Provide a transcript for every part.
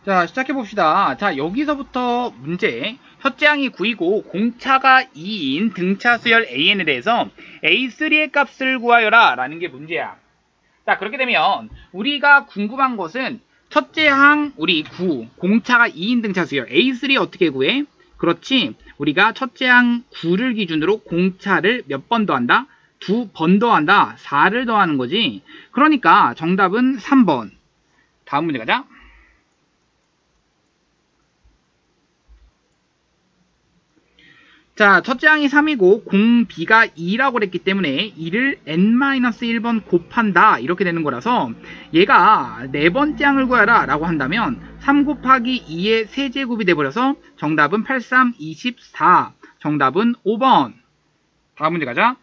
자, 시작해봅시다. 자, 여기서부터 문제. 첫째 항이 9이고 공차가 2인 등차 수열 AN에 대해서 A3의 값을 구하여라 라는 게 문제야. 자, 그렇게 되면 우리가 궁금한 것은 첫째 항 우리 9, 공차가 2인 등차 수열 A3 어떻게 구해? 그렇지. 우리가 첫째 항 9를 기준으로 공차를 몇 번 더한다? 2번 더한다. 4를 더하는 거지. 그러니까 정답은 3번. 다음 문제 가자. 자, 첫째 항이 3이고 공 B가 2라고 그랬기 때문에 2를 n-1번 곱한다 이렇게 되는 거라서 얘가 네 번째 항을 구하라 라고 한다면 3 곱하기 2의 세제곱이 돼버려서 정답은 8, 3, 24. 정답은 5번. 다음 문제 가자.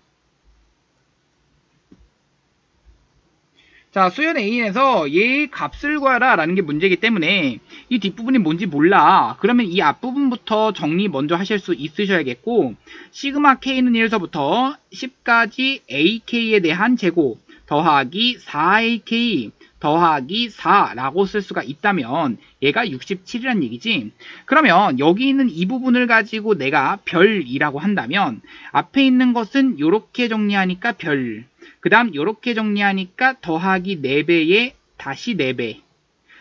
자, 수열 A에서 얘의 값을 구하라 라는 게 문제이기 때문에 이 뒷부분이 뭔지 몰라. 그러면 이 앞부분부터 정리 먼저 하실 수 있으셔야겠고, 시그마 K는 1에서부터 10까지 AK에 대한 제곱 더하기 4AK 더하기 4라고 쓸 수가 있다면 얘가 67이란 얘기지. 그러면 여기 있는 이 부분을 가지고 내가 별이라고 한다면 앞에 있는 것은 이렇게 정리하니까 별, 그 다음 이렇게 정리하니까 더하기 4배에 다시 4배.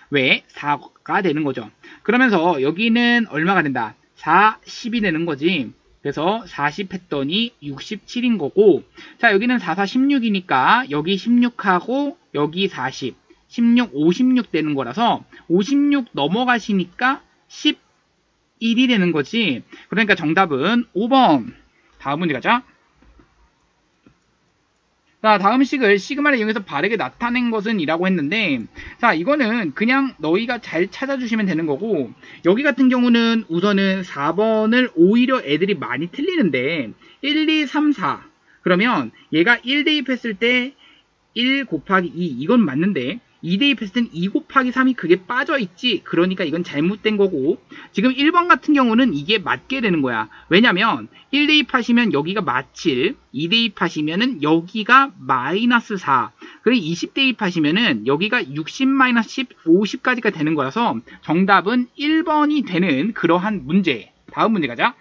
왜? 4가 되는 거죠. 그러면서 여기는 얼마가 된다? 4, 10이 되는 거지. 그래서 40 했더니 67인 거고, 자, 여기는 4, 4, 16이니까 여기 16하고 여기 40, 16, 56 되는 거라서 56 넘어가시니까 11이 되는 거지. 그러니까 정답은 5번. 다음 문제 가자. 자, 다음 식을 시그마를 이용해서 바르게 나타낸 것은 이라고 했는데, 자, 이거는 그냥 너희가 잘 찾아주시면 되는 거고, 여기 같은 경우는 우선은 4번을 오히려 애들이 많이 틀리는데 1, 2, 3, 4 그러면 얘가 1 대입했을 때 1 곱하기 2 이건 맞는데 2 대입했을 땐 2 곱하기 3이 그게 빠져있지. 그러니까 이건 잘못된 거고, 지금 1번 같은 경우는 이게 맞게 되는 거야. 왜냐면 1 대입하시면 여기가 마칠, 2 대입하시면은 여기가 마이너스 4, 그리고 20 대입하시면은 여기가 60 마이너스 10, 50까지가 되는 거라서 정답은 1번이 되는 그러한 문제. 다음 문제 가자.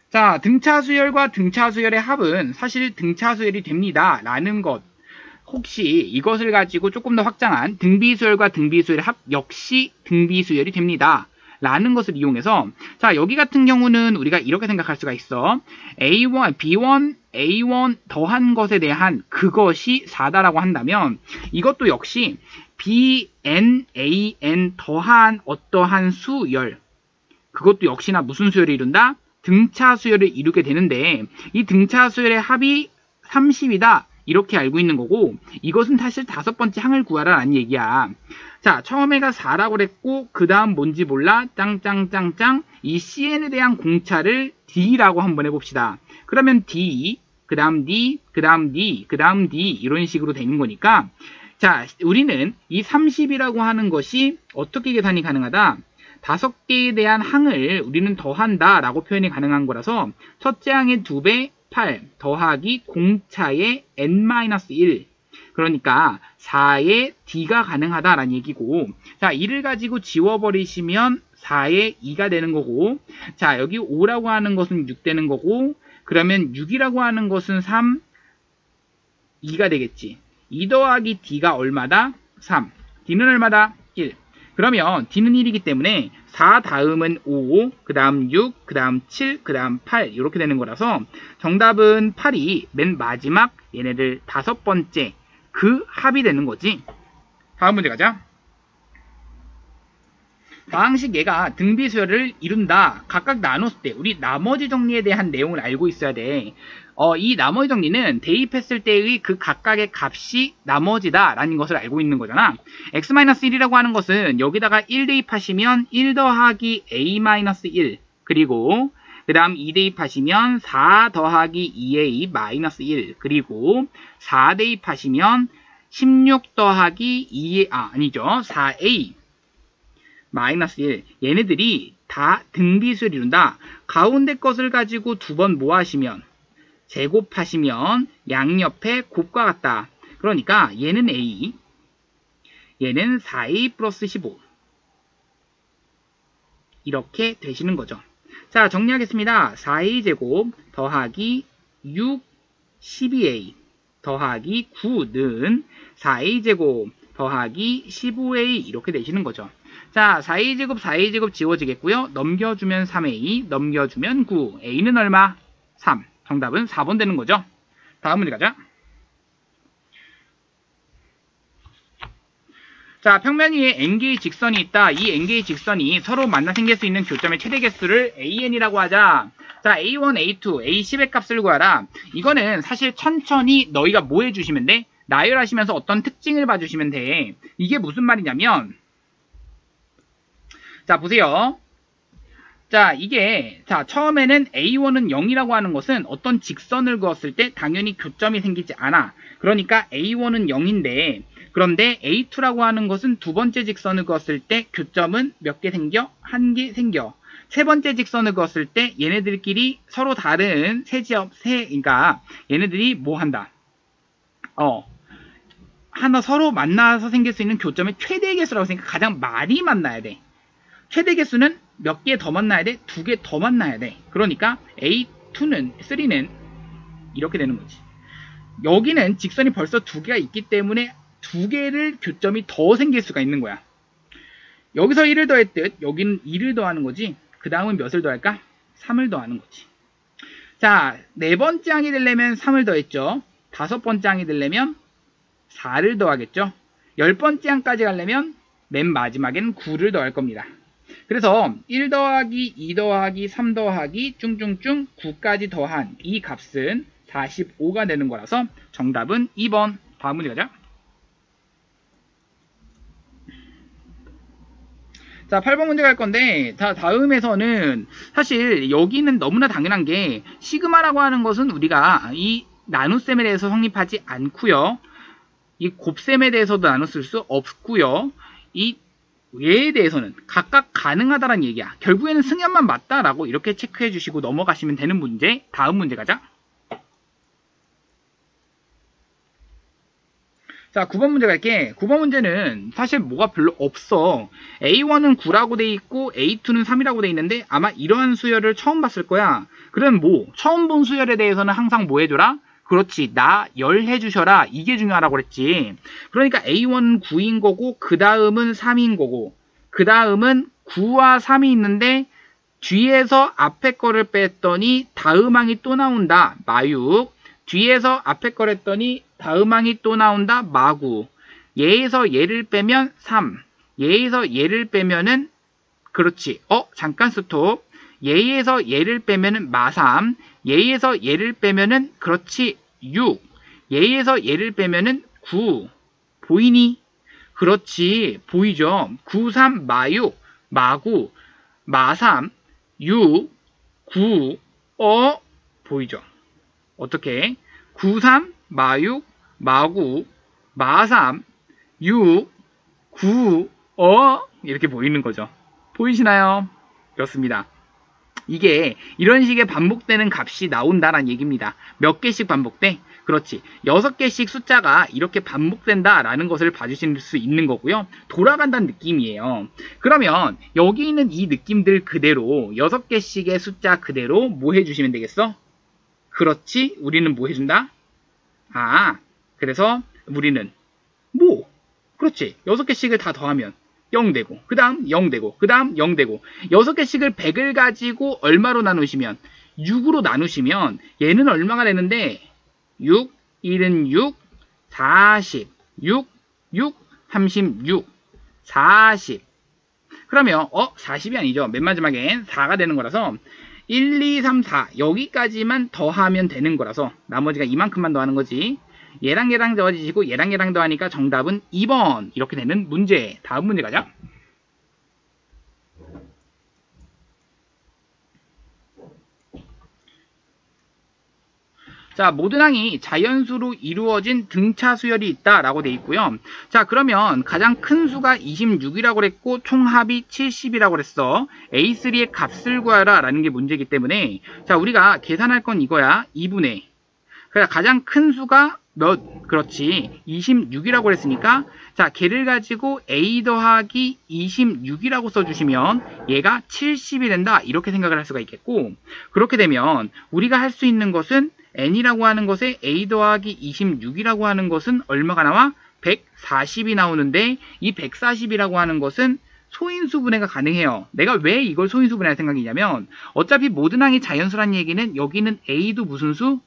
자, 등차 수열과 등차 수열의 합은 사실 등차 수열이 됩니다 라는 것, 혹시 이것을 가지고 조금 더 확장한 등비수열과 등비수열의 합 역시 등비수열이 됩니다 라는 것을 이용해서, 자, 여기 같은 경우는 우리가 이렇게 생각할 수가 있어. A1, B1, A1 더한 것에 대한 그것이 4다라고 한다면 이것도 역시 BN, AN 더한 어떠한 수열, 그것도 역시나 무슨 수열을 이룬다? 등차 수열을 이루게 되는데 이 등차 수열의 합이 30이다 이렇게 알고 있는 거고, 이것은 사실 5번째 항을 구하라 라는 얘기야. 자, 처음에가 4라고 그랬고 그 다음 뭔지 몰라 짱짱짱짱 이 CN에 대한 공차를 D라고 한번 해봅시다. 그러면 D, 그 다음 D, 그 다음 D, 그 다음 D 이런 식으로 되는 거니까, 자, 우리는 이 30이라고 하는 것이 어떻게 계산이 가능하다? 5개에 대한 항을 우리는 더한다 라고 표현이 가능한 거라서 첫째 항의 2배 8 더하기 공차의 n-1, 그러니까 4의 d가 가능하다라는 얘기고, 자, 2를 가지고 지워버리시면 4의 2가 되는 거고, 자, 여기 5라고 하는 것은 6 되는 거고, 그러면 6이라고 하는 것은 3, 2가 되겠지. 2 더하기 d가 얼마다? 3. d는 얼마다? 1. 그러면 d는 1이기 때문에 4 다음은 5, 그 다음 6, 그 다음 7, 그 다음 8 이렇게 되는 거라서 정답은 8이 맨 마지막 얘네들 5번째 그 합이 되는 거지. 다음 문제 가자. 다항식 얘가 등비수열을 이룬다. 각각 나눴을 때 우리 나머지 정리에 대한 내용을 알고 있어야 돼. 이 나머지 정리는 대입했을 때의 그 각각의 값이 나머지다 라는 것을 알고 있는 거잖아. x-1이라고 하는 것은 여기다가 1 대입하시면 1 더하기 a-1, 그리고 그 다음 2 대입하시면 4 더하기 2a-1, 그리고 4 대입하시면 16 더하기 2a, 아니죠, 4a 마이너스 1, 얘네들이 다 등비수를 이룬다. 가운데 것을 가지고 2번 뭐 하시면 제곱하시면 양옆에 곱과 같다. 그러니까 얘는 a, 얘는 4a 플러스 15, 이렇게 되시는 거죠. 자, 정리하겠습니다. 4a제곱 더하기 6 12a 더하기 9는 4a제곱 더하기 15a 이렇게 되시는 거죠. 자, 4a제곱 4a제곱 지워지겠고요. 넘겨주면 3a, 넘겨주면 9. a는 얼마? 3. 정답은 4번 되는 거죠. 다음 문제 가자. 자, 평면 위에 n개의 직선이 있다. 이 n개의 직선이 서로 만나 생길 수 있는 교점의 최대 개수를 an이라고 하자. 자, a1, a2, a10의 값을 구하라. 이거는 사실 천천히 너희가 뭐 해주시면 돼? 나열하시면서 어떤 특징을 봐주시면 돼. 이게 무슨 말이냐면, 자, 보세요. 자, 이게, 자, 처음에는 a1은 0이라고 하는 것은 어떤 직선을 그었을 때 당연히 교점이 생기지 않아. 그러니까 a1은 0인데, 그런데 a2라고 하는 것은 두 번째 직선을 그었을 때 교점은 몇 개 생겨? 한 개 생겨. 세 번째 직선을 그었을 때 얘네들끼리 서로 다른 그러니까 얘네들이 뭐 한다? 하나 서로 만나서 생길 수 있는 교점의 최대 개수라고 생각해. 가장 많이 만나야 돼. 최대 개수는 몇 개 더 만나야 돼? 두 개 더 만나야 돼. 그러니까 A3는 이렇게 되는 거지. 여기는 직선이 벌써 두 개가 있기 때문에 두 개를 교점이 더 생길 수가 있는 거야. 여기서 1을 더했듯 여기는 2를 더하는 거지. 그 다음은 몇을 더할까? 3을 더하는 거지. 자, 네 번째 항이 되려면 3을 더했죠. 다섯 번째 항이 되려면 4를 더하겠죠. 10번째 항까지 가려면 맨 마지막엔 9를 더할 겁니다. 그래서 1 더하기 2 더하기 3 더하기 쭝쭝쭝 9까지 더한 이 값은 45가 되는 거라서 정답은 2번. 다음 문제 가자. 자, 8번 문제 갈 건데, 자, 다음에서는 사실 여기는 너무나 당연한 게 시그마라고 하는 것은 우리가 이 나눗셈에 대해서 성립하지 않고요. 이 곱셈에 대해서도 나눠 쓸 수 없고요. 이 얘에 대해서는 각각 가능하다는 얘기야. 결국에는 승연만 맞다라고 이렇게 체크해 주시고 넘어가시면 되는 문제. 다음 문제 가자. 자, 9번 문제 갈게. 9번 문제는 사실 뭐가 별로 없어. A1은 9라고 돼 있고 A2는 3이라고 돼 있는데 아마 이러한 수열을 처음 봤을 거야. 그럼 뭐 처음 본 수열에 대해서는 항상 뭐 해줘라? 그렇지, 나 열 해주셔라. 이게 중요하다고 그랬지. 그러니까 A1은 9인 거고 그 다음은 3인 거고 그 다음은 9와 3이 있는데 뒤에서 앞에 거를 뺐더니 다음 항이 또 나온다. 마육. 뒤에서 앞에 거를 했더니 다음 항이 또 나온다. 마구. 얘에서 얘를 빼면 3. 얘에서 얘를 빼면은 그렇지. 잠깐 스톱. 얘에서 얘를 빼면은 마3. 얘에서 얘를 빼면은 그렇지. 6. 얘에서 얘를 빼면은 9. 보이니? 그렇지. 보이죠? 9, 3, 마6, 마9, 마3, 6, 9, 보이죠? 어떻게? 9, 3, 마6, 마9, 마3, 6, 9, 이렇게 보이는 거죠. 보이시나요? 그렇습니다. 이게 이런 식의 반복되는 값이 나온다라는 얘기입니다. 몇 개씩 반복돼? 그렇지. 6개씩 숫자가 이렇게 반복된다라는 것을 봐주실 수 있는 거고요. 돌아간다는 느낌이에요. 그러면 여기 있는 이 느낌들 그대로 6개씩의 숫자 그대로 뭐 해주시면 되겠어? 그렇지. 우리는 뭐 해준다? 그래서 우리는 뭐? 그렇지. 6개씩을 다 더하면 0 되고 그 다음 0 되고 그 다음 0 되고 6개씩을 100을 가지고 얼마로 나누시면 6으로 나누시면 얘는 얼마가 되는데 6, 1은 6, 40, 6, 6, 36, 40. 그러면 40이 아니죠. 맨 마지막엔 4가 되는 거라서 1, 2, 3, 4 여기까지만 더하면 되는 거라서 나머지가 이만큼만 더하는 거지. 얘랑 얘랑 더해지고 얘랑 얘랑 더하니까 정답은 2번 이렇게 되는 문제. 다음 문제 가자. 자, 모든 항이 자연수로 이루어진 등차 수열이 있다라고 되어 있고요. 자, 그러면 가장 큰 수가 26이라고 그랬고 총합이 70이라고 그랬어. A3의 값을 구하라 라는 게 문제이기 때문에 자, 우리가 계산할 건 이거야. 2분의 그러니까 가장 큰 수가 그렇지. 26이라고 그랬으니까 자, 걔를 가지고 a 더하기 26이라고 써주시면 얘가 70이 된다. 이렇게 생각을 할 수가 있겠고, 그렇게 되면 우리가 할 수 있는 것은 n이라고 하는 것에 a 더하기 26이라고 하는 것은 얼마가 나와? 140이 나오는데, 이 140이라고 하는 것은 소인수분해가 가능해요. 내가 왜 이걸 소인수분해할 생각이냐면, 어차피 모든 항이 자연수란 얘기는 여기는 a도 무슨 수?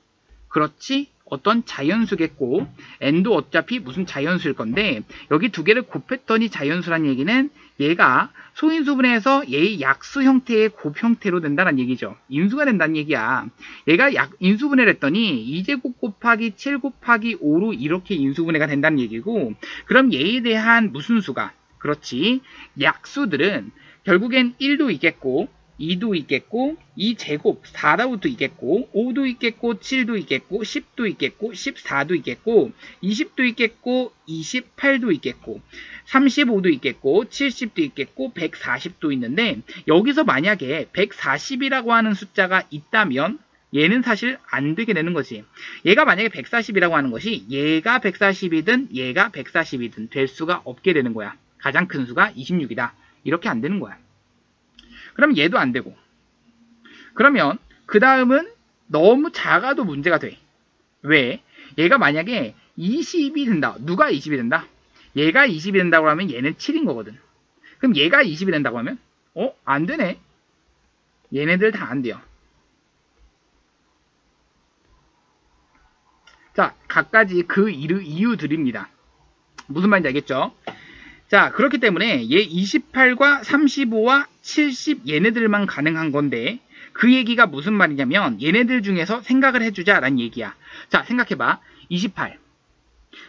그렇지, 어떤 자연수겠고 n도 어차피 무슨 자연수일 건데, 여기 두 개를 곱했더니 자연수란 얘기는 얘가 소인수분해에서 얘의 약수 형태의 곱 형태로 된다는 얘기죠. 인수가 된다는 얘기야. 얘가 인수분해를 했더니 2제곱 곱하기 7 곱하기 5로 이렇게 인수분해가 된다는 얘기고, 그럼 얘에 대한 무슨 수가, 그렇지, 약수들은 결국엔 1도 있겠고 2도 있겠고 2제곱 4라고도 있겠고 5도 있겠고 7도 있겠고 10도 있겠고 14도 있겠고 20도 있겠고 28도 있겠고 35도 있겠고 70도 있겠고 140도 있는데, 여기서 만약에 140이라고 하는 숫자가 있다면 얘는 사실 안 되게 되는 거지. 얘가 만약에 140이라고 하는 것이 얘가 140이든 얘가 140이든 될 수가 없게 되는 거야. 가장 큰 수가 26이다. 이렇게 안 되는 거야. 그럼 얘도 안 되고. 그러면 그 다음은 너무 작아도 문제가 돼. 왜? 얘가 만약에 20이 된다. 누가 20이 된다? 얘가 20이 된다고 하면 얘는 7인 거거든. 그럼 얘가 20이 된다고 하면 안 되네. 얘네들 다 안 돼요. 자, 각가지 그 이유들입니다. 무슨 말인지 알겠죠? 자, 그렇기 때문에 얘 28과 35와 70 얘네들만 가능한 건데, 그 얘기가 무슨 말이냐면 얘네들 중에서 생각을 해주자 라는 얘기야. 자, 생각해봐. 28.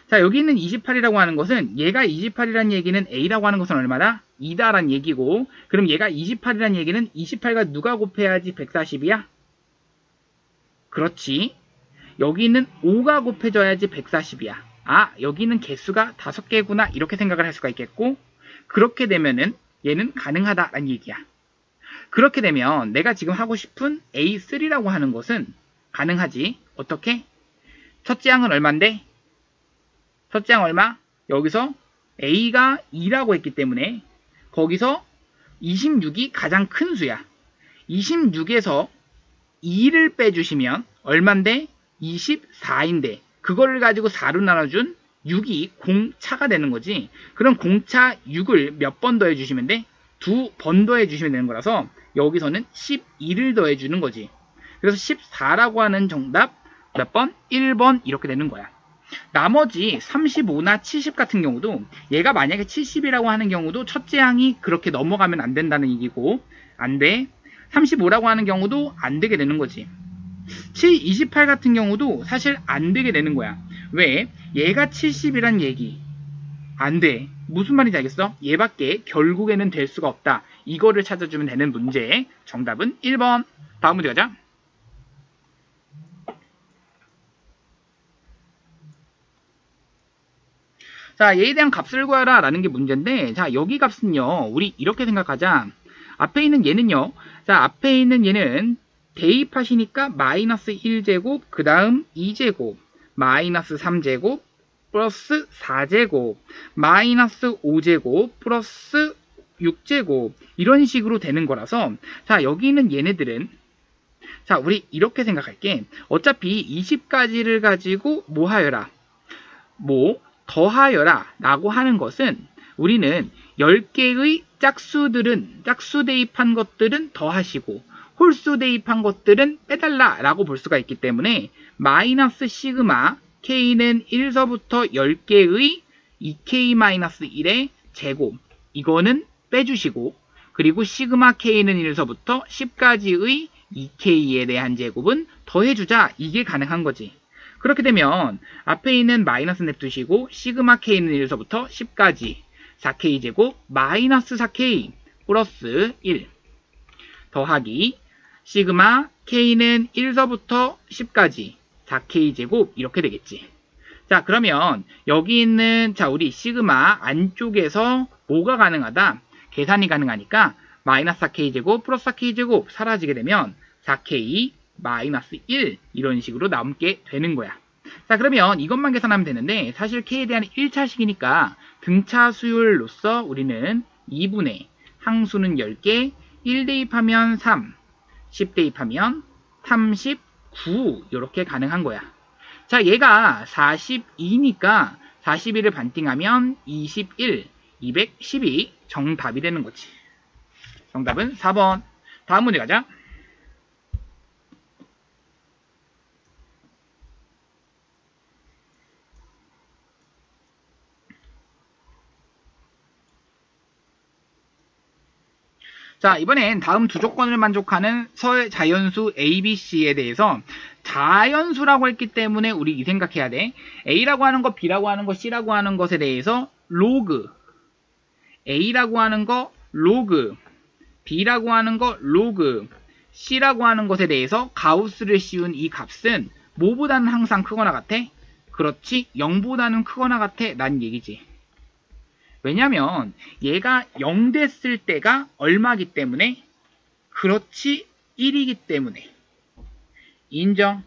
자, 여기 있는 28이라고 하는 것은 얘가 28이라는 얘기는 a라고 하는 것은 얼마다? 2다라는 얘기고, 그럼 얘가 28이라는 얘기는 28과 누가 곱해야지 140이야? 그렇지. 여기 있는 5가 곱해져야지 140이야. 아, 여기는 개수가 5개구나 이렇게 생각을 할 수가 있겠고, 그렇게 되면은 얘는 가능하다라는 얘기야. 그렇게 되면 내가 지금 하고 싶은 A3라고 하는 것은 가능하지. 어떻게? 첫째 항은 얼만데? 첫째 항 얼마? 여기서 A가 2라고 했기 때문에 거기서 26이 가장 큰 수야. 26에서 2를 빼주시면 얼만데? 24인데 그거를 가지고 4로 나눠준 6이 공차가 되는 거지. 그럼 공차 6을 몇 번 더해주시면 돼? 2번 더해주시면 되는 거라서 여기서는 12를 더해주는 거지. 그래서 14라고 하는 정답 몇 번? 1번 이렇게 되는 거야. 나머지 35나 70 같은 경우도 얘가 만약에 70이라고 하는 경우도 첫째 항이 그렇게 넘어가면 안 된다는 얘기고, 안 돼. 35라고 하는 경우도 안 되게 되는 거지. 28 같은 경우도 사실 안 되게 되는 거야. 왜? 얘가 70이란 얘기. 안 돼. 무슨 말인지 알겠어? 얘밖에 결국에는 될 수가 없다. 이거를 찾아주면 되는 문제. 정답은 1번. 다음 문제 가자. 자, 얘에 대한 값을 구하라 라는 게 문제인데, 자, 여기 값은요, 우리 이렇게 생각하자. 앞에 있는 얘는요, 자, 앞에 있는 얘는 대입하시니까 마이너스 1제곱, 그 다음 2제곱, 마이너스 3제곱, 플러스 4제곱, 마이너스 5제곱, 플러스 6제곱, 이런 식으로 되는 거라서, 자, 여기 있는 얘네들은, 자, 우리 이렇게 생각할게. 어차피 20가지를 가지고 뭐 하여라? 뭐 더하여라 라고 하는 것은, 우리는 10개의 짝수 대입한 것들은 더하시고 홀수 대입한 것들은 빼달라 라고 볼 수가 있기 때문에 마이너스 시그마 k는 1서부터 10개의 2k-1의 제곱, 이거는 빼주시고, 그리고 시그마 k는 1서부터 10까지의 2k에 대한 제곱은 더해주자, 이게 가능한 거지. 그렇게 되면 앞에 있는 마이너스 냅두시고 시그마 k는 1서부터 10까지 4k제곱 마이너스 4k 플러스 1 더하기 시그마 k는 1서부터 10까지 4k제곱 이렇게 되겠지. 자, 그러면 여기 있는, 자, 우리 시그마 안쪽에서 뭐가 가능하다? 계산이 가능하니까 마이너스 4k제곱 플러스 4k제곱 사라지게 되면 4k 마이너스 1 이런 식으로 남게 되는 거야. 자, 그러면 이것만 계산하면 되는데 사실 K에 대한 1차식이니까 등차 수율로서 우리는 2분의 항수는 10개, 1 대입하면 3, 10 대입하면 39 이렇게 가능한 거야. 자, 얘가 42니까 41을 반띵하면 21, 212 정답이 되는 거지. 정답은 4번. 다음 문제 가자. 자, 이번엔 다음 두 조건을 만족하는 서자연수 ABC에 대해서 자연수라고 했기 때문에 우리 이 생각해야 돼. A라고 하는 거, B라고 하는 거, C라고 하는 것에 대해서 로그, A라고 하는 거 로그, B라고 하는 거 로그, C라고 하는 것에 대해서 가우스를 씌운 이 값은 뭐보다는 항상 크거나 같아? 그렇지, 0보다는 크거나 같아 라는 얘기지. 왜냐면 얘가 0 됐을 때가 얼마기 때문에? 그렇지, 1이기 때문에. 인정?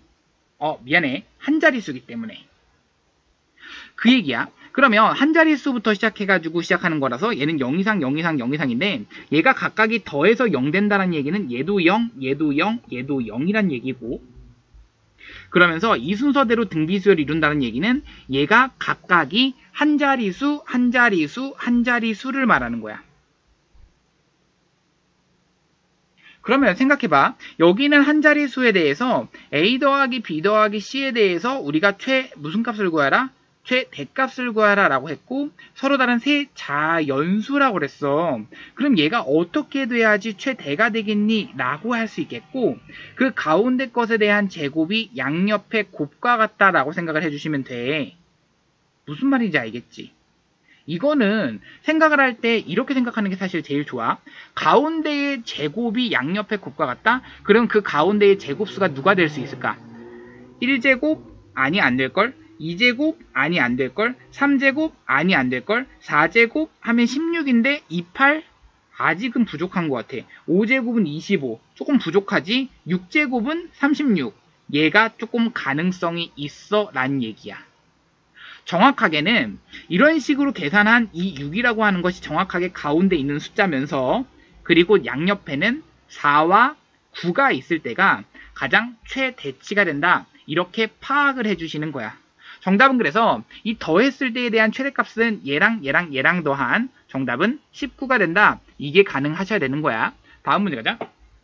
미안해. 한 자릿수기 때문에. 그 얘기야. 그러면 한 자릿수부터 시작해가지고 시작하는 거라서 얘는 0 이상, 0 이상, 0 이상인데 얘가 각각이 더해서 0 된다는 얘기는 얘도 0, 얘도 0, 얘도 0이란 얘기고, 그러면서 이 순서대로 등비수열을 이룬다는 얘기는 얘가 각각이 한 자리수, 한 자리수, 한 자리수를 말하는 거야. 그러면 생각해봐. 여기는 한 자리수에 대해서 A 더하기 B 더하기 C에 대해서 우리가 무슨 값을 구하라? 최대값을 구하라 라고 했고, 서로 다른 세 자연수라고 그랬어. 그럼 얘가 어떻게 돼야지 최대가 되겠니? 라고 할 수 있겠고, 그 가운데 것에 대한 제곱이 양옆의 곱과 같다 라고 생각을 해주시면 돼. 무슨 말인지 알겠지? 이거는 생각을 할 때 이렇게 생각하는 게 사실 제일 좋아. 가운데의 제곱이 양옆의 곱과 같다? 그럼 그 가운데의 제곱수가 누가 될 수 있을까? 1제곱? 아니, 안 될걸? 2제곱? 아니, 안 될걸? 3제곱? 아니, 안 될걸? 4제곱? 하면 16인데 28? 아직은 부족한 것 같아. 5제곱은 25. 조금 부족하지? 6제곱은 36. 얘가 조금 가능성이 있어 라는 얘기야. 정확하게는 이런 식으로 계산한 이 6이라고 하는 것이 정확하게 가운데 있는 숫자면서, 그리고 양옆에는 4와 9가 있을 때가 가장 최대치가 된다. 이렇게 파악을 해주시는 거야. 정답은 그래서 이 더했을 때에 대한 최대값은 얘랑 얘랑 얘랑 더한 정답은 19가 된다. 이게 가능하셔야 되는 거야. 다음 문제 가자.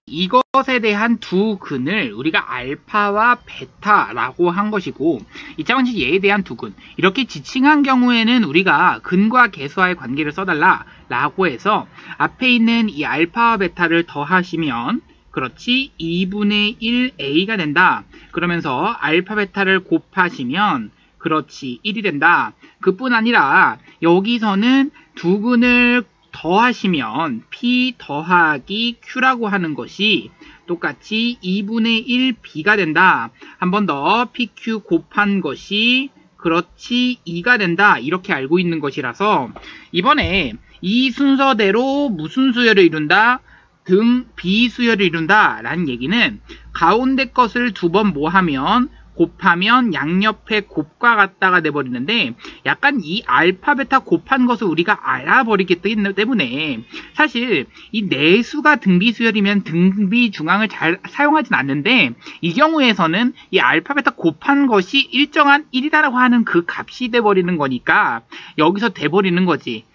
이것에 대한 두 근을 우리가 알파와 베타라고 한 것이고, 이차 방식 얘에 대한 두 근, 이렇게 지칭한 경우에는 우리가 근과 계수와의 관계를 써달라 라고 해서 앞에 있는 이 알파와 베타를 더하시면 그렇지 2분의 1a가 된다. 그러면서 알파 베타를 곱하시면 그렇지 1이 된다. 그뿐 아니라 여기서는 두 근을 더하시면 P 더하기 Q라고 하는 것이 똑같이 2분의 1B가 된다. 한 번 더 PQ 곱한 것이 그렇지 2가 된다. 이렇게 알고 있는 것이라서 이번에 이 순서대로 무슨 수열을 이룬다? 등 비수열을 이룬다 라는 얘기는 가운데 것을 두 번 모하면 곱하면 양옆의 곱과 같다가 돼버리는데, 약간 이 알파 베타 곱한 것을 우리가 알아버리기 때문에 사실 이 내수가 등비수열이면 등비 중앙을 잘 사용하진 않는데, 이 경우에서는 이 알파 베타 곱한 것이 일정한 1이라고 하는 그 값이 돼버리는 거니까 여기서 돼버리는 거지.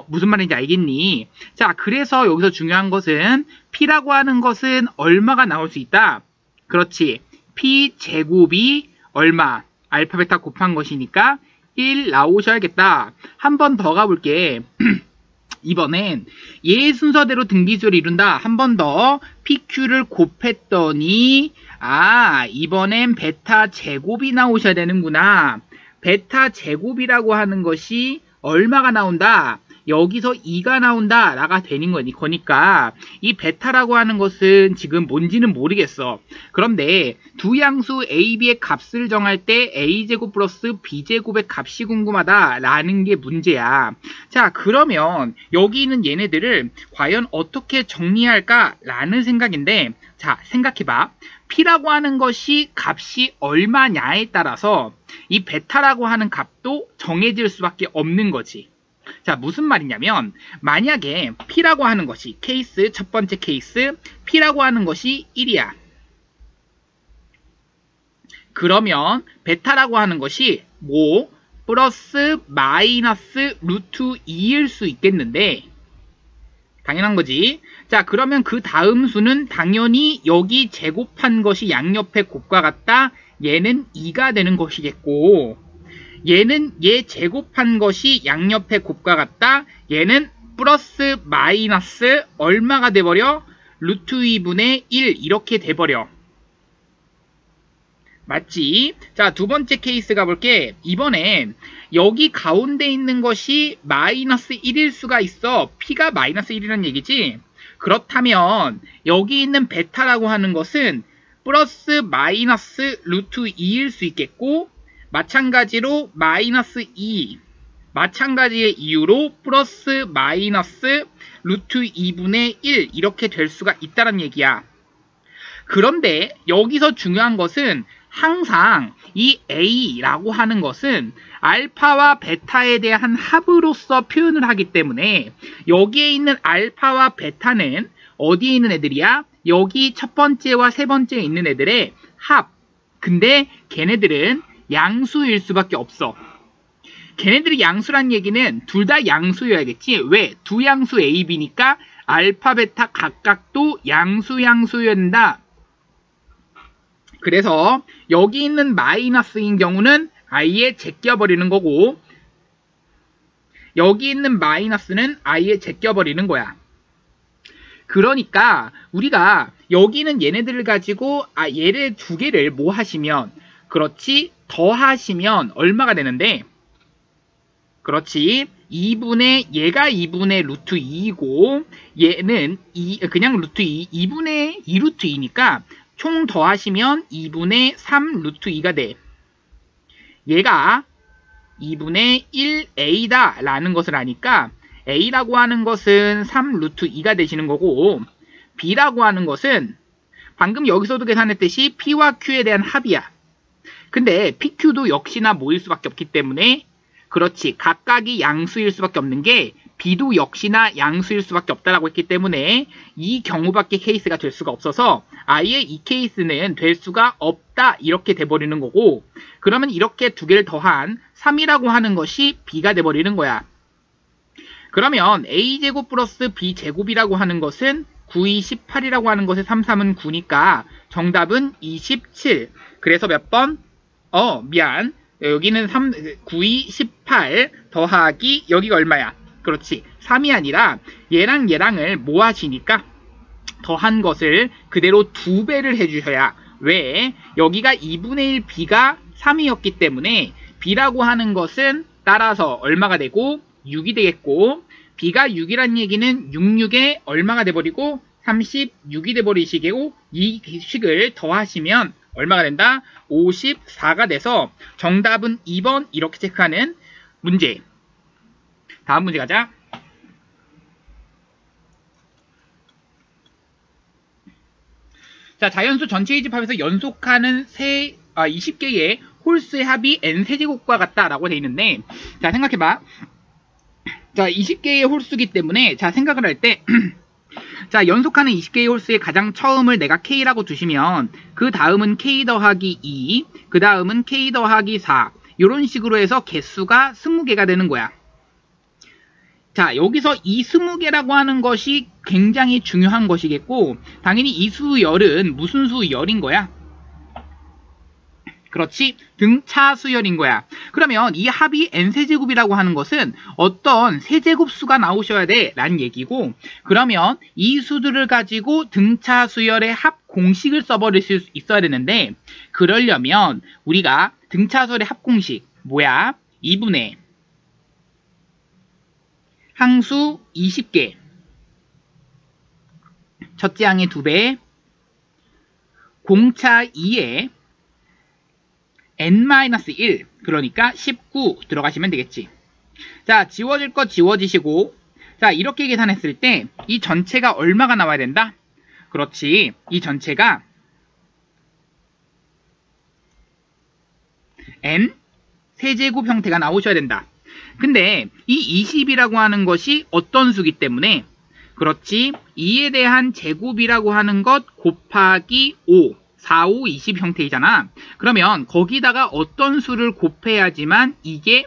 무슨 말인지 알겠니? 자, 그래서 여기서 중요한 것은 P라고 하는 것은 얼마가 나올 수 있다? 그렇지. P 제곱이 얼마? 알파 베타 곱한 것이니까 1 나오셔야겠다. 한 번 더 가볼게. 이번엔 얘 순서대로 등비수열을 이룬다. 한 번 더 PQ를 곱했더니 이번엔 베타 제곱이 나오셔야 되는구나. 베타 제곱이라고 하는 것이 얼마가 나온다? 여기서 2가 나온다 라가 되는 거니까 이 베타라고 하는 것은 지금 뭔지는 모르겠어. 그런데 두 양수 a, b의 값을 정할 때 a제곱 플러스 b제곱의 값이 궁금하다 라는 게 문제야. 자, 그러면 여기 있는 얘네들을 과연 어떻게 정리할까 라는 생각인데, 자, 생각해봐. P라고 하는 것이 값이 얼마냐에 따라서 이 베타라고 하는 값도 정해질 수밖에 없는 거지. 자, 무슨 말이냐면 만약에 P라고 하는 것이 첫 번째 케이스 P라고 하는 것이 1이야. 그러면 베타라고 하는 것이 뭐 플러스 마이너스 루트 2일 수 있겠는데, 당연한 거지. 자, 그러면 그 다음 수는 당연히 여기 제곱한 것이 양옆의 곱과 같다. 얘는 2가 되는 것이겠고, 얘는 얘 제곱한 것이 양옆의 곱과 같다. 얘는 플러스 마이너스 얼마가 돼버려? 루트 2분의 1 이렇게 돼버려. 맞지? 자, 두 번째 케이스 가볼게. 이번엔 여기 가운데 있는 것이 마이너스 1일 수가 있어. P가 마이너스 1이라는 얘기지? 그렇다면 여기 있는 베타라고 하는 것은 플러스 마이너스 루트 2일 수 있겠고, 마찬가지로 마이너스 2, 마찬가지의 이유로 플러스 마이너스 루트 2분의 1 이렇게 될 수가 있다는 얘기야. 그런데 여기서 중요한 것은 항상 이 A라고 하는 것은 알파와 베타에 대한 합으로서 표현을 하기 때문에 여기에 있는 알파와 베타는 어디에 있는 애들이야? 여기 첫 번째와 세 번째에 있는 애들의 합. 근데 걔네들은 양수일 수밖에 없어. 걔네들이 양수란 얘기는 둘 다 양수여야겠지. 왜? 두 양수 A, B니까 알파, 베타 각각도 양수여야 된다. 그래서 여기 있는 마이너스인 경우는 아예 제껴버리는 거고, 여기 있는 마이너스는 아예 제껴버리는 거야. 그러니까 우리가 여기는 얘네들을 가지고 얘를 두 개를 뭐 하시면, 그렇지, 더하시면 얼마가 되는데, 그렇지, 얘가 2분의 루트 2이고 얘는 그냥 루트 2, 2분의 2 루트 2니까 총 더하시면 2분의 3 루트 2가 돼. 얘가 2분의 1a다 라는 것을 아니까 a라고 하는 것은 3 루트 2가 되시는 거고, b라고 하는 것은 방금 여기서도 계산했듯이 p와 q에 대한 합이야. 근데 pq도 역시나 모일 수밖에 없기 때문에, 그렇지, 각각이 양수일 수밖에 없는 게 B도 역시나 양수일 수밖에 없다라고 했기 때문에 이 경우밖에 케이스가 될 수가 없어서 아예 이 케이스는 될 수가 없다 이렇게 돼버리는 거고, 그러면 이렇게 두 개를 더한 3이라고 하는 것이 B가 돼버리는 거야. 그러면 A제곱 플러스 B제곱이라고 하는 것은 9, 2, 18이라고 하는 것의 3, 3은 9니까 정답은 27. 그래서 몇 번? 미안. 여기는 9, 2, 18 더하기 여기가 얼마야? 그렇지, 3이 아니라 얘랑 얘랑을 모아지니까 더한 것을 그대로 2배를 해주셔야. 왜? 여기가 2분의 1 B가 3이었기 때문에 B라고 하는 것은 따라서 얼마가 되고 6이 되겠고, B가 6이란 얘기는 66에 얼마가 돼버리고 36이 돼버리시고, 이 식을 더하시면 얼마가 된다? 54가 돼서 정답은 2번 이렇게 체크하는 문제. 다음 문제 가자. 자, 자연수 전체의 집합에서 연속하는 20개의 홀수의 합이 n세제곱과 같다라고 되어 있는데, 자, 생각해봐. 자, 20개의 홀수기 때문에, 자, 생각을 할 때 자, 연속하는 20개의 홀수의 가장 처음을 내가 K라고 두시면 그 다음은 K 더하기 2, 그 다음은 K 더하기 4, 이런 식으로 해서 개수가 20개가 되는 거야. 자, 여기서 이 20개라고 하는 것이 굉장히 중요한 것이겠고, 당연히 이 수열은 무슨 수열인 거야? 그렇지, 등차수열인 거야. 그러면 이 합이 n세제곱이라고 하는 것은 어떤 세제곱수가 나오셔야 돼 라는 얘기고, 그러면 이 수들을 가지고 등차수열의 합 공식을 써버릴 수 있어야 되는데, 그러려면 우리가 등차수열의 합 공식 뭐야? 2분의 항수 20개, 첫째 항의 2배, 공차 2에 n-1, 그러니까 19 들어가시면 되겠지. 자, 지워질 거 지워지시고, 자, 이렇게 계산했을 때 이 전체가 얼마가 나와야 된다? 그렇지, 이 전체가 n 세제곱 형태가 나오셔야 된다. 근데 이 20이라고 하는 것이 어떤 수기 때문에, 그렇지, 2에 대한 제곱이라고 하는 것 곱하기 5, 4, 5, 20 형태이잖아. 그러면 거기다가 어떤 수를 곱해야지만 이게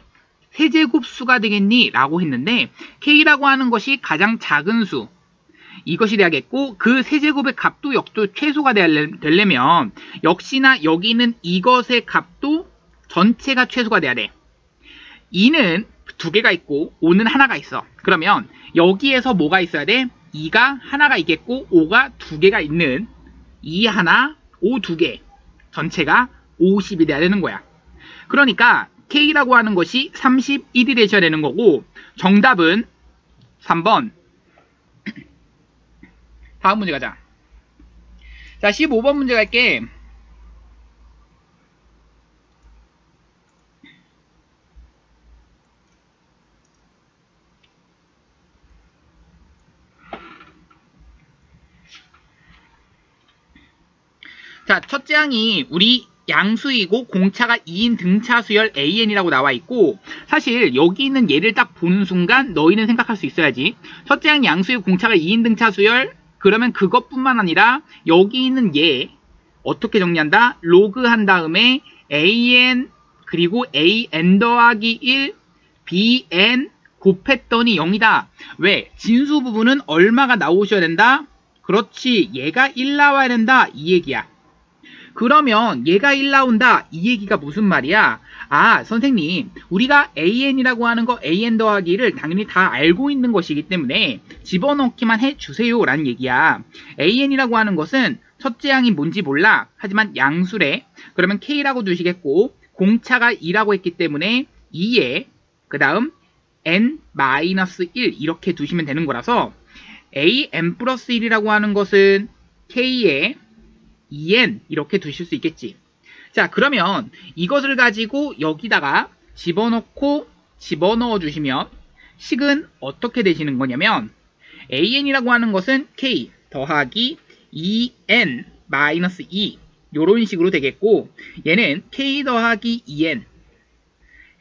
세제곱 수가 되겠니? 라고 했는데, K라고 하는 것이 가장 작은 수, 이것이 돼야겠고, 그 세제곱의 값도 역도 최소가 되려면 역시나 여기는 이것의 값도 전체가 최소가 돼야 돼. 2는 2개가 있고 5는 하나가 있어. 그러면 여기에서 뭐가 있어야 돼? 2가 하나가 있겠고 5가 2개가 있는 2 하나, 5 2개, 전체가 50이 돼야 되는 거야. 그러니까 K라고 하는 것이 31이 되셔야 되는 거고, 정답은 3번. 다음 문제 가자. 자, 15번 문제 갈게. 자, 첫째 항이 우리 양수이고 공차가 2인 등차 수열 AN이라고 나와 있고, 사실 여기 있는 얘를 딱 보는 순간 너희는 생각할 수 있어야지. 첫째 항 양수이고 공차가 2인 등차 수열, 그러면 그것뿐만 아니라 여기 있는 얘 어떻게 정리한다? 로그 한 다음에 AN 그리고 AN 더하기 1 BN 곱했더니 0이다. 왜? 진수 부분은 얼마가 나오셔야 된다? 그렇지, 얘가 1 나와야 된다, 이 얘기야. 그러면 얘가 1 나온다, 이 얘기가 무슨 말이야? 아, 선생님, 우리가 AN이라고 하는 거 AN 더하기를 당연히 다 알고 있는 것이기 때문에 집어넣기만 해주세요 라는 얘기야. AN이라고 하는 것은 첫째 항이 뭔지 몰라, 하지만 양수래. 그러면 K라고 두시겠고, 공차가 2라고 했기 때문에 2에 그 다음 N-1 이렇게 두시면 되는 거라서 AN 플러스 1이라고 하는 것은 K에 2n 이렇게 두실 수 있겠지. 자, 그러면 이것을 가지고 여기다가 집어넣어 주시면 식은 어떻게 되시는 거냐면, AN이라고 하는 것은 K 더하기 2n 마이너스 2 요런 식으로 되겠고, 얘는 K 더하기 2n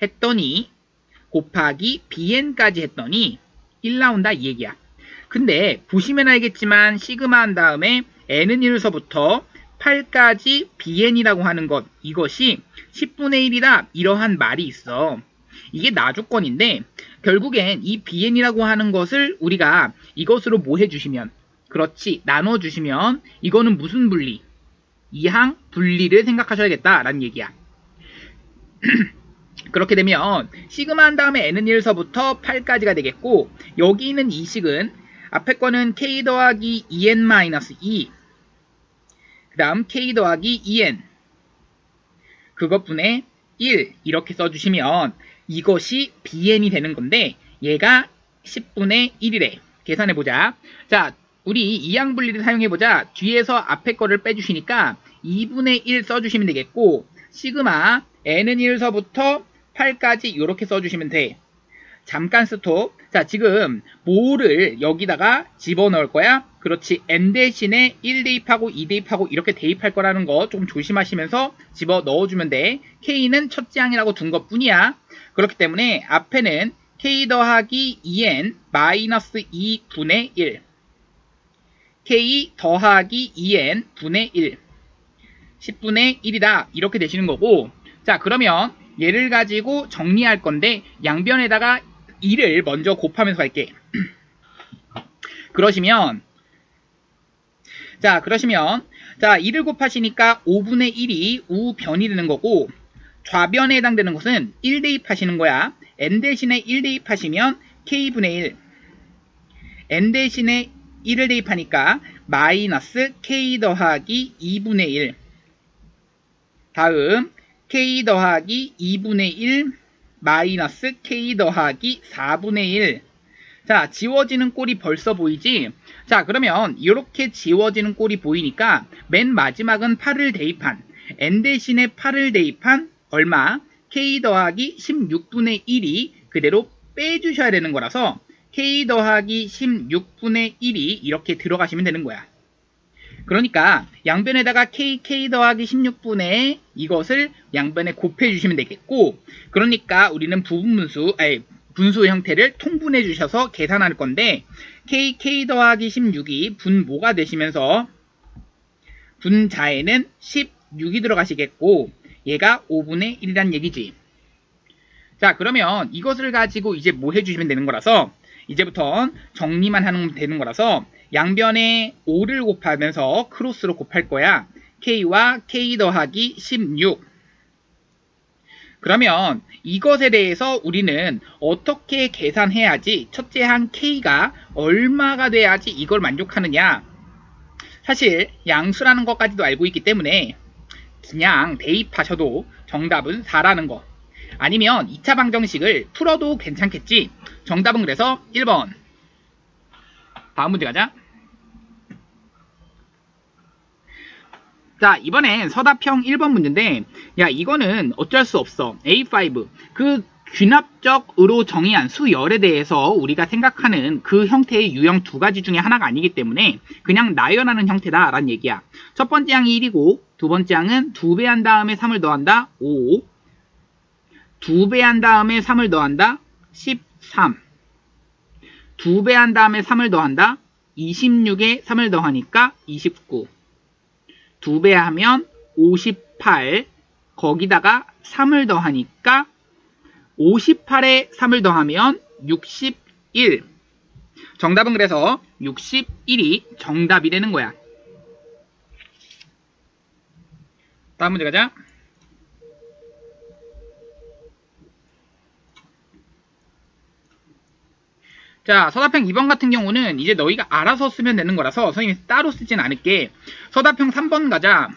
했더니 곱하기 BN까지 했더니 1 나온다, 이 얘기야. 근데 보시면 알겠지만 시그마 한 다음에 n은 1서부터 8까지 BN이라고 하는 것, 이것이 10분의 1이다, 이러한 말이 있어. 이게 나조건인데 결국엔 이 BN이라고 하는 것을 우리가 이것으로 뭐 해주시면, 그렇지, 나눠주시면 이거는 무슨 분리? 이항 분리를 생각하셔야겠다라는 얘기야. 그렇게 되면 시그마 한 다음에 n은 1서부터 8까지가 되겠고, 여기 있는 이 식은 앞에 거는 K 더하기 2n-2, 그 다음 K 더하기 2n 그것분의 1 이렇게 써주시면 이것이 BN이 되는 건데, 얘가 10분의 1이래. 계산해보자. 자, 우리 이항 분리를 사용해보자. 뒤에서 앞에 거를 빼주시니까 2분의 1 써주시면 되겠고, 시그마 n은 1서부터 8까지 이렇게 써주시면 돼. 잠깐 스톱. 자, 지금 뭐를 여기다가 집어넣을 거야? 그렇지, n 대신에 1 대입하고 2 대입하고 이렇게 대입할 거라는 거 좀 조심하시면서 집어넣어주면 돼. K는 첫째 항이라고 둔 것 뿐이야. 그렇기 때문에 앞에는 K 더하기 2n 마이너스 2 분의 1, K 더하기 2n 분의 1, 10분의 1이다, 이렇게 되시는 거고. 자, 그러면 얘를 가지고 정리할 건데 양변에다가 2를 먼저 곱하면서 갈게. 그러시면 자, 2를 곱하시니까 5분의 1이 우변이 되는 거고, 좌변에 해당되는 것은 1 대입하시는 거야. n 대신에 1 대입하시면 k분의 1, n 대신에 1을 대입하니까 마이너스 k 더하기 2분의 1, 다음 k 더하기 2분의 1 마이너스 k 더하기 4분의 1, 자, 지워지는 꼴이 벌써 보이지? 자, 그러면 이렇게 지워지는 꼴이 보이니까 맨 마지막은 8을 대입한 n 대신에 8을 대입한 얼마? k 더하기 16분의 1이 그대로 빼주셔야 되는 거라서 k 더하기 16분의 1이 이렇게 들어가시면 되는 거야. 그러니까 양변에다가 k 더하기 16분의 이것을 양변에 곱해 주시면 되겠고, 그러니까 우리는 분수 형태를 통분해 주셔서 계산할 건데 k 더하기 16이 분모가 되시면서 분자에는 16이 들어가시겠고 얘가 5분의 1이란 얘기지. 자, 그러면 이것을 가지고 이제 뭐 해주시면 되는 거라서 이제부터 정리만 하면 되는 거라서 양변에 5를 곱하면서 크로스로 곱할 거야. k와 k 더하기 16. 그러면 이것에 대해서 우리는 어떻게 계산해야지 첫째 한 k가 얼마가 돼야지 이걸 만족하느냐. 사실 양수라는 것까지도 알고 있기 때문에 그냥 대입하셔도 정답은 4라는 거. 아니면 2차 방정식을 풀어도 괜찮겠지. 정답은 그래서 1번. 다음 문제 가자. 자, 이번엔 서답형 1번 문제인데, 야, 이거는 어쩔 수 없어. A5. 그 귀납적으로 정의한 수열에 대해서 우리가 생각하는 그 형태의 유형 두 가지 중에 하나가 아니기 때문에 그냥 나열하는 형태다라는 얘기야. 첫 번째 항이 1이고, 두 번째 항은 2배 한 다음에 3을 더한다. 5. 2배 한 다음에 3을 더한다. 13. 2배 한 다음에 3을 더한다. 26에 3을 더하니까 29. 2배 하면 58. 거기다가 3을 더하니까 58에 3을 더하면 61. 정답은 그래서 61이 정답이 되는 거야. 다음 문제 가자. 자, 서답형 2번 같은 경우는 이제 너희가 알아서 쓰면 되는 거라서 선생님이 따로 쓰진 않을게. 서답형 3번 가자.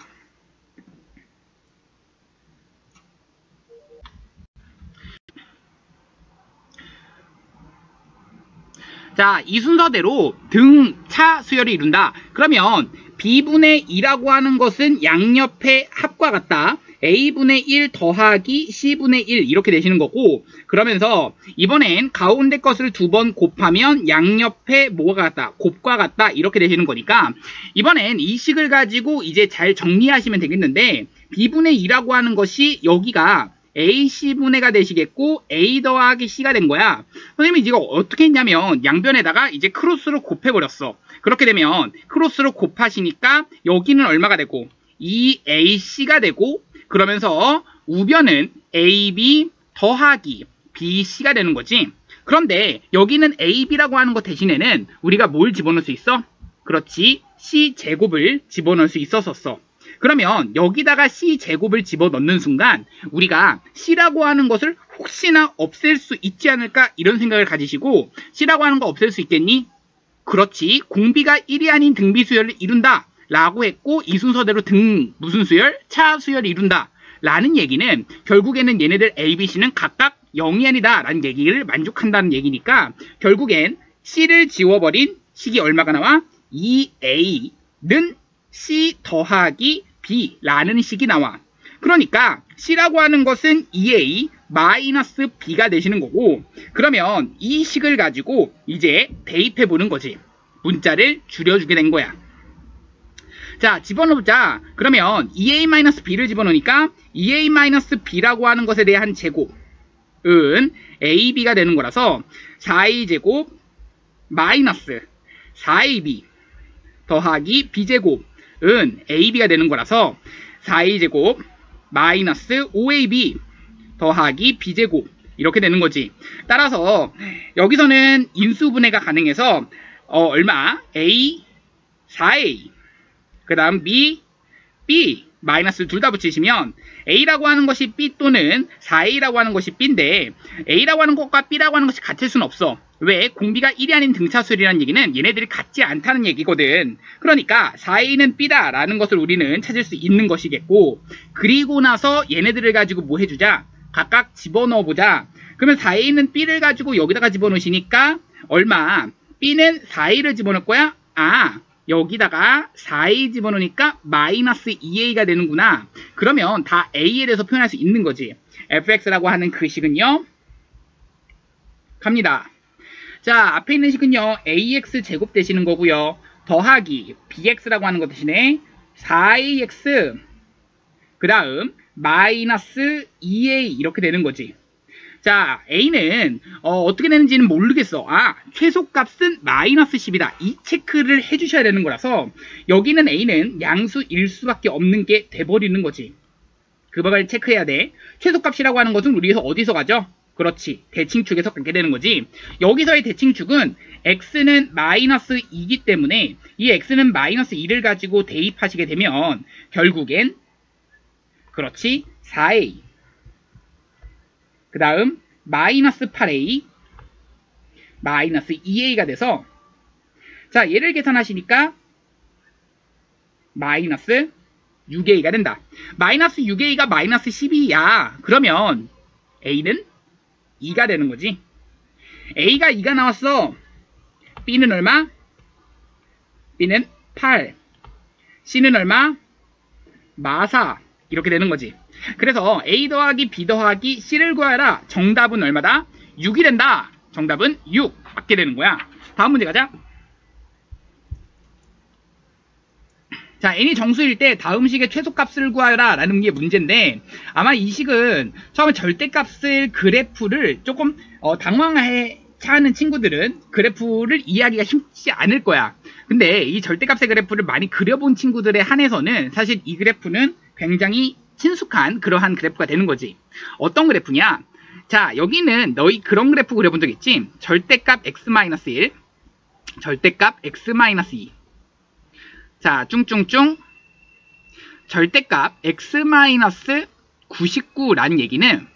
자, 이 순서대로 등, 차 수열을 이룬다. 그러면 B분의 2라고 하는 것은 양옆의 합과 같다. A분의 1 더하기 C분의 1 이렇게 되시는 거고, 그러면서 이번엔 가운데 것을 두 번 곱하면 양옆에 뭐가 같다? 곱과 같다 이렇게 되시는 거니까 이번엔 이 식을 가지고 이제 잘 정리하시면 되겠는데, B분의 2라고 하는 것이 여기가 AC분해가 되시겠고 A 더하기 C가 된 거야. 선생님이 이거 어떻게 했냐면 양변에다가 이제 크로스로 곱해버렸어. 그렇게 되면 크로스로 곱하시니까 여기는 얼마가 되고 2AC가 되고, 그러면서 우변은 AB 더하기 BC가 되는 거지. 그런데 여기는 AB라고 하는 것 대신에는 우리가 뭘 집어넣을 수 있어? 그렇지, C제곱을 집어넣을 수 있었었어. 그러면 여기다가 C제곱을 집어넣는 순간 우리가 C라고 하는 것을 혹시나 없앨 수 있지 않을까 이런 생각을 가지시고, C라고 하는 거 없앨 수 있겠니? 그렇지, 공비가 1이 아닌 등비 수열을 이룬다 라고 했고, 이 순서대로 등 무슨 수열? 차 수열을 이룬다 라는 얘기는 결국에는 얘네들 A, B, C는 각각 0이 아니다 라는 얘기를 만족한다는 얘기니까 결국엔 C를 지워버린 식이 얼마가 나와? 2A는 C 더하기 B 라는 식이 나와. 그러니까 C라고 하는 것은 2A 마이너스 B가 되시는 거고, 그러면 이 식을 가지고 이제 대입해 보는 거지. 문자를 줄여주게 된 거야. 자, 집어넣자. 그러면 2A-B를 집어넣으니까 2A-B라고 하는 것에 대한 제곱은 AB가 되는 거라서 4A제곱 마이너스 4AB 더하기 B제곱은 AB가 되는 거라서 4A제곱 마이너스 5AB 더하기 B제곱 이렇게 되는 거지. 따라서 여기서는 인수분해가 가능해서 얼마? A 4A 그 다음 B 마이너스 둘 다 붙이시면 A라고 하는 것이 B 또는 4A라고 하는 것이 B인데 A라고 하는 것과 B라고 하는 것이 같을 수는 없어. 왜? 공비가 1이 아닌 등차수열이라는 얘기는 얘네들이 같지 않다는 얘기거든. 그러니까 4A는 B다 라는 것을 우리는 찾을 수 있는 것이겠고, 그리고 나서 얘네들을 가지고 뭐 해주자? 각각 집어넣어보자. 그러면 4A는 B를 가지고 여기다가 집어넣으시니까 얼마? B는 4A를 집어넣을 거야? 아, 여기다가 4A 집어넣으니까 마이너스 2A가 되는구나. 그러면 다 A에 대해서 표현할 수 있는 거지. fx라고 하는 그 식은요. 갑니다. 자, 앞에 있는 식은요. ax 제곱 되시는 거고요. 더하기 bx라고 하는 것 대신에 4ax 그 다음 마이너스 2a 이렇게 되는 거지. 자, a는 어떻게 되는지는 모르겠어. 아, 최소값은 마이너스 10이다. 이 체크를 해주셔야 되는 거라서 여기는 a는 양수일 수밖에 없는 게 돼버리는 거지. 그 법을 체크해야 돼. 최소값이라고 하는 것은 우리에서 어디서 가죠? 그렇지. 대칭축에서 갖게 되는 거지. 여기서의 대칭축은 x는 마이너스 2이기 때문에 이 x는 마이너스 2를 가지고 대입하시게 되면 결국엔 그렇지. 4a 그 다음 마이너스 8a 마이너스 2a가 돼서 자 얘를 계산하시니까 마이너스 6a가 된다. 마이너스 6a가 마이너스 12야. 그러면 a는 2가 되는 거지. a가 2가 나왔어. b는 얼마? b는 8. c는 얼마? 마4. 이렇게 되는 거지. 그래서 a 더하기 b 더하기 c를 구하라. 정답은 얼마다? 6이 된다. 정답은 6. 맞게 되는 거야. 다음 문제 가자. 자, n이 정수일 때 다음 식의 최소값을 구하라 라는 게 문제인데 아마 이 식은 처음에 절대값을 그래프를 조금 당황해 하는 친구들은 그래프를 이해하기가 쉽지 않을 거야. 근데 이 절대값의 그래프를 많이 그려본 친구들에 한해서는 사실 이 그래프는 굉장히 친숙한 그러한 그래프가 되는 거지. 어떤 그래프냐? 자, 여기는 너희 그런 그래프 그려본 적 있지? 절대값 x-1 절대값 x-2 자, 쭝쭝쭝 절대값 x-99라는 얘기는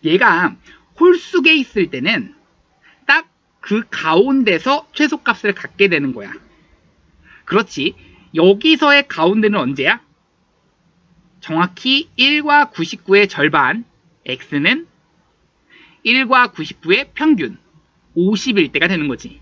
얘가 홀수계 있을 때는 딱 그 가운데서 최소값을 갖게 되는 거야. 그렇지. 여기서의 가운데는 언제야? 정확히 1과 99의 절반 x는 1과 99의 평균 50일 때가 되는 거지.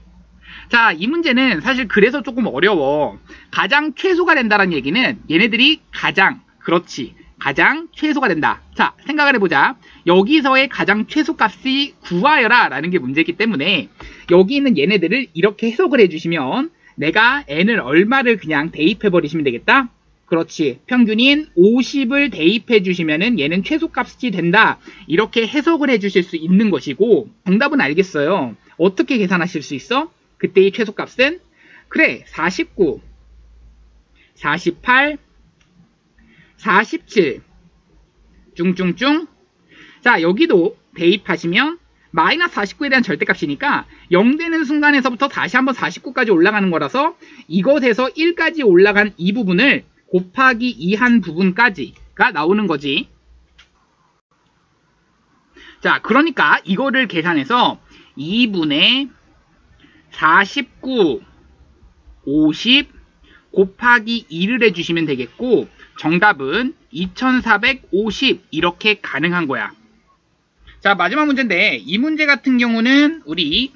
자, 이 문제는 사실 그래서 조금 어려워. 가장 최소가 된다는 얘기는 얘네들이 가장, 그렇지, 가장 최소가 된다. 자, 생각을 해보자. 여기서의 가장 최소값이 구하여라 라는 게 문제이기 때문에 여기 있는 얘네들을 이렇게 해석을 해주시면 내가 n을 얼마를 그냥 대입해버리시면 되겠다. 그렇지. 평균인 50을 대입해 주시면은 얘는 최소값이 된다. 이렇게 해석을 해 주실 수 있는 것이고 정답은 알겠어요. 어떻게 계산하실 수 있어? 그때의 최소값은 그래 49, 48, 47 쭝쭝쭝 자 여기도 대입하시면 마이너스 49에 대한 절대값이니까 0 되는 순간에서부터 다시 한번 49까지 올라가는 거라서 이것에서 1까지 올라간 이 부분을 곱하기 2 한 부분까지가 나오는 거지. 자, 그러니까 이거를 계산해서 2분의 49, 50 곱하기 2를 해주시면 되겠고 정답은 2450 이렇게 가능한 거야. 자, 마지막 문제인데 이 문제 같은 경우는 우리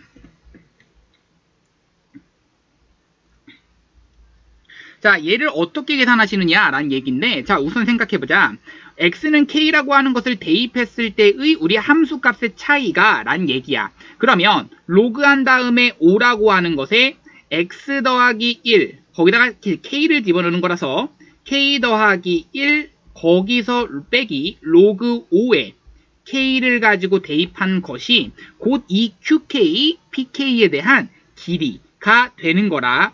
자, 얘를 어떻게 계산하시느냐라는 얘기인데 자, 우선 생각해보자. x는 k라고 하는 것을 대입했을 때의 우리 함수값의 차이가 라는 얘기야. 그러면 로그한 다음에 5라고 하는 것에 x 더하기 1 거기다가 k를 집어넣는 거라서 k 더하기 1 거기서 빼기 로그 5에 k를 가지고 대입한 것이 곧 이 qk, pk에 대한 길이가 되는 거라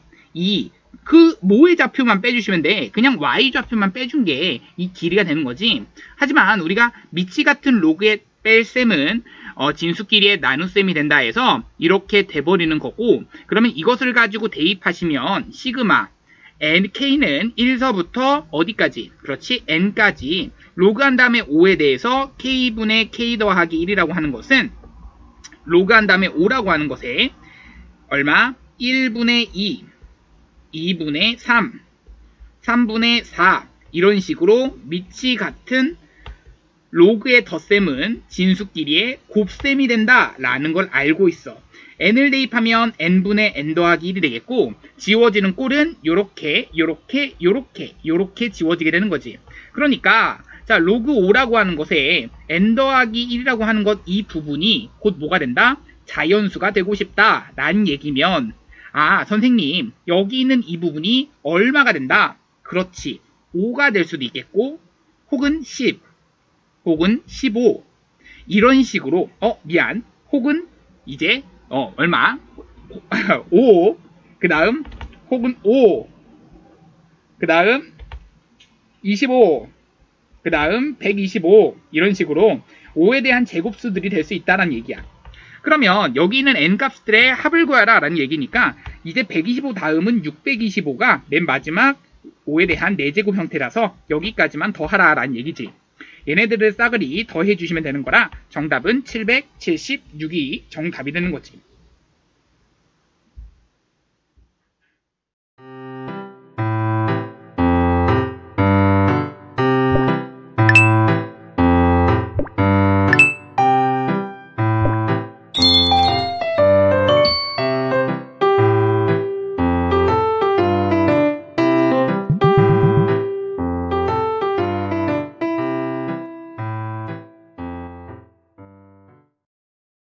그 모의 좌표만 빼주시면 돼. 그냥 y 좌표만 빼준 게 이 길이가 되는 거지. 하지만 우리가 미치 같은 로그의 뺄셈은 진수끼리의 나눗셈이 된다 해서 이렇게 돼버리는 거고 그러면 이것을 가지고 대입하시면 시그마 nk는 1서부터 어디까지? 그렇지 n까지 로그한 다음에 5에 대해서 k분의 k 더하기 1이라고 하는 것은 로그한 다음에 5라고 하는 것에 얼마? 1분의 2 2분의 3, 3분의 4 이런 식으로 미치 같은 로그의 덧셈은 진수끼리의 곱셈이 된다라는 걸 알고 있어. n을 대입하면 n분의 n 더하기 1이 되겠고 지워지는 꼴은 요렇게 지워지게 되는 거지. 그러니까 자 로그 5라고 하는 것에 n 더하기 1이라고 하는 것 이 부분이 곧 뭐가 된다? 자연수가 되고 싶다 라는 얘기면 아 선생님 여기 있는 이 부분이 얼마가 된다? 그렇지 5가 될 수도 있겠고 혹은 10 혹은 15 이런 식으로 미안 혹은 이제 얼마? 5 그 다음 혹은 5 그 다음 25 그 다음 125 이런 식으로 5에 대한 제곱수들이 될 수 있다는 얘기야. 그러면 여기 있는 n값들의 합을 구하라 라는 얘기니까 이제 125 다음은 625가 맨 마지막 5에 대한 4제곱 형태라서 여기까지만 더하라 라는 얘기지. 얘네들을 싸그리 더해주시면 되는 거라 정답은 776이 정답이 되는 거지.